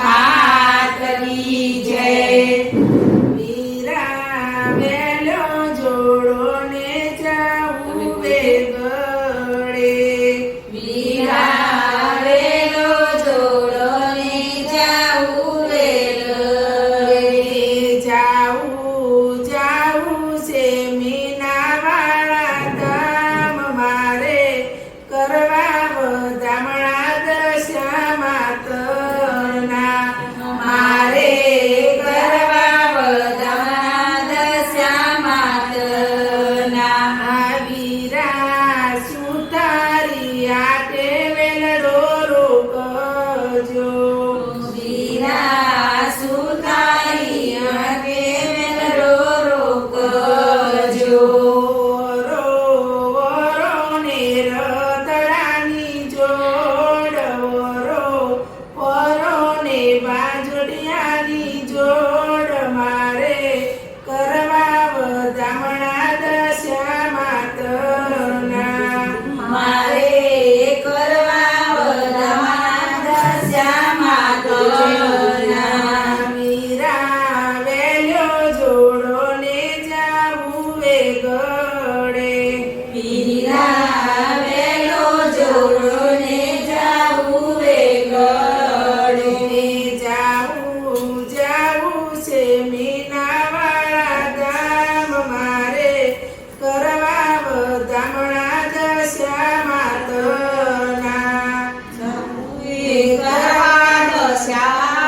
માત કી જય. વીરા વેલો જોડો ને જાવું વેગળે. વીરા વેલો જોડો ને જાવું વેગળે. જાવું છે મીનાવાળા ધામ મારે કરવા વધામણા દશા માતના. મારે કરવા વધામણા દશા માતના. આ વીરા સુતારી આટે વેલડો રોકજો. વીરા સુતારી આગે વેલડો રોકજો. વરો ને રતડાની જોડ. વરો ને બાજોડિયાની જોડ મારે કરવા વધામણા દશા માતના. મારે કરવા વધામણા દશા માતના. વીરા વેલ્યો જોડો ને જાવું વેગળે. વીરા વેલો જોડો ને જાવું વેગળે. જાવું છે મીનાવાળા ધામ મારે કરવા વધામણા દશા માતના. કરવા દશા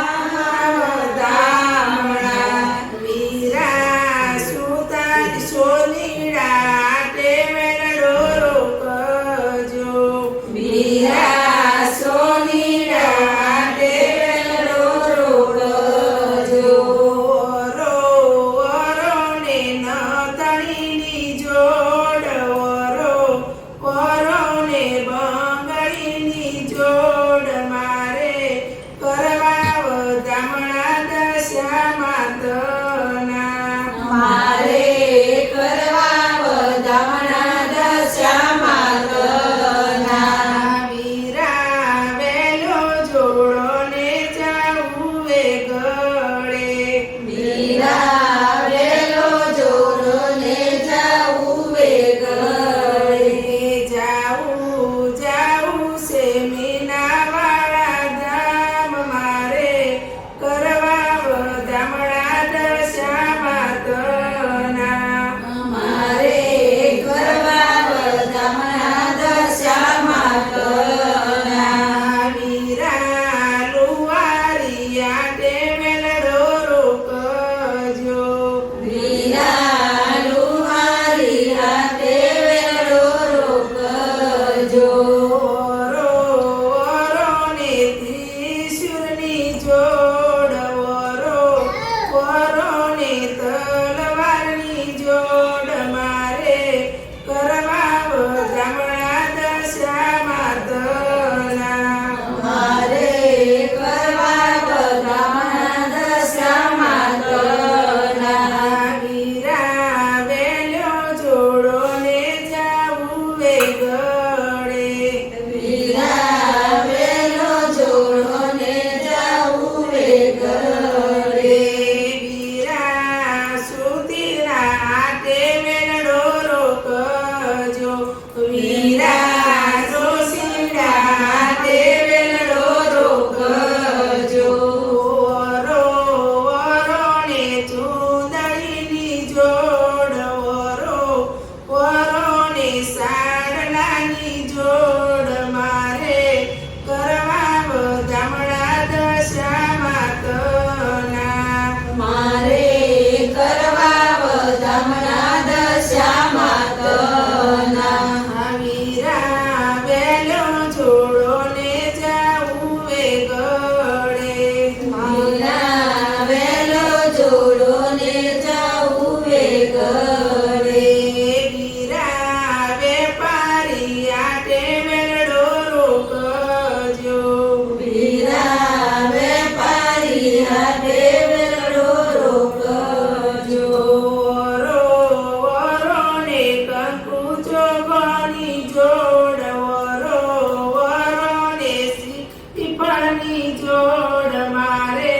જોડ મારે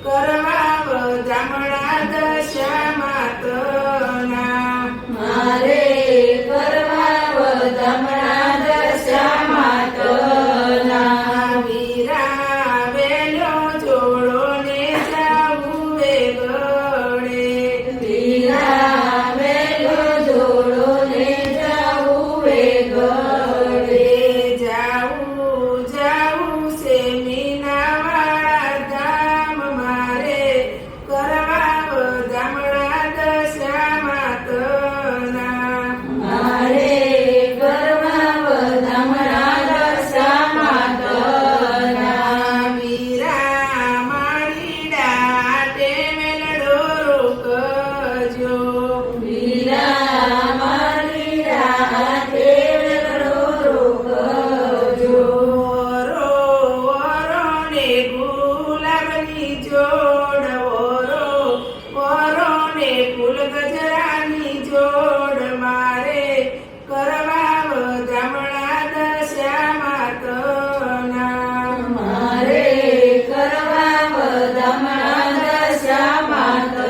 કરવા વધામણા દશામાતના મારે કરવા વધામણા દશામાતના વીરા વેલો જોડો ને જાવું વે ગળે વીરા વેલો જોડો ને જાવું વે ગળે જાવું જાવું છે મીનાવાળા ધામ મારે કરવા વધામણા દશામાતના મારે કરવા વધામણા દશામાતના વીરા માળીડા ટેમેલડો રોકજો વીરા મારી રાતે વેલો રોકજો ઓરો ઓરો ને ગુલાબની જોડ ઓરો ને ફૂલ ગજરાની જોડ મારે કરવા વધામણા દશામાતના મારે કરવા વધામણા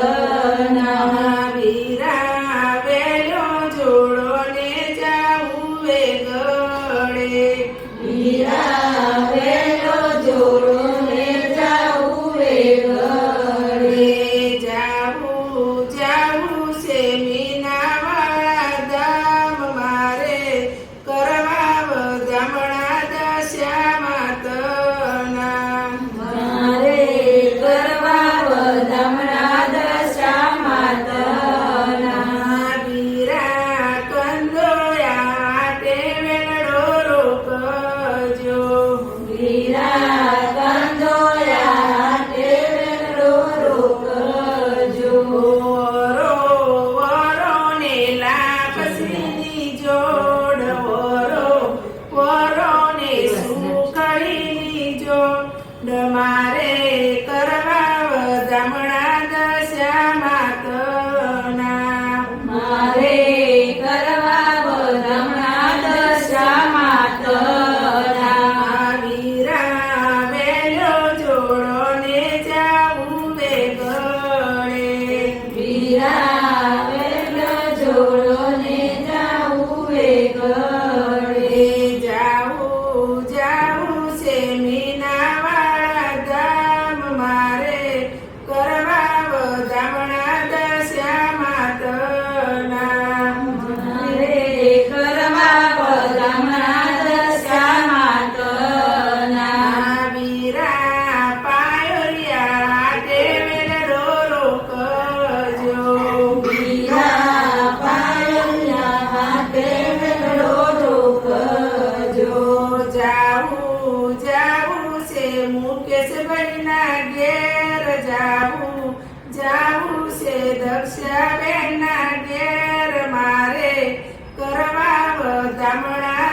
દશામાતના વીરા વેલો જોડો ને જાવું વે ગળે વીરા વેલો જોડો ને જાવું વે ગળે જાવું જાવું છે મીનાવાળા ધામ મારે કરવા વધામણા દશામાતના મારે કરવા વધામણા દશામાતના વીરા કંદોયા ટેમેલડો રોકજો વીરા કંદોયા તે વેલો રોકજો ઓરો ઓરો ને લાપસીની જોડ ઓરો ને સુખડીની જોડ મારે કરવા વધામણા દશામાતના મારે કરવા વધામણા દશામાતના વીરા વેલો જોડો ને જાવું વે ગળે વીરા વેલો જોડો ને જાવું વે ગળે જાવું જાવું છે મીનાવાળા ધામ મારે કરવા વધામણા દશામાતના મારે કરવા વધામણા દશામાતના વીરા પાયોરિયા ટેમેલડો રોકજો વીરા પાયોના તે વેલો રોકજો જાવું જાવું છે મુકેશભાઈના ઘેર જાવું જાવું છે દક્ષાબેનના ઘેર મારે કરવા વધામણા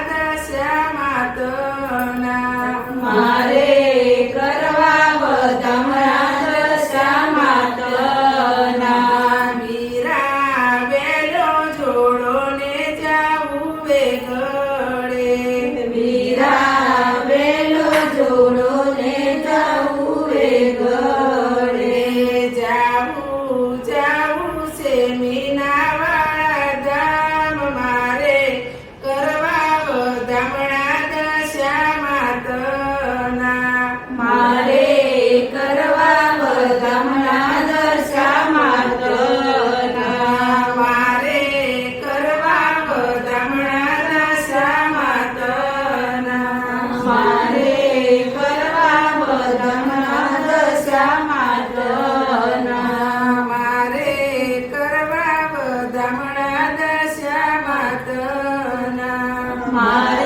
દશામાતના મારે કરવા વધામણા દશામાતના વીરા વેલો જોડો ને જાવું વે ગળે વીરા વેલો જોડો ને જાવું વે ગળે જાવું જાવું છે મીનાવાળા ધામ મારે કરવા વધામણા દશામાતના મારે કરવા વધામણા દશામાતના મારે કરવા વધામણા દશામાતના મારે કરવા વધામણા દશામાતના મારે કરવા વધામણા દશામાતના મારે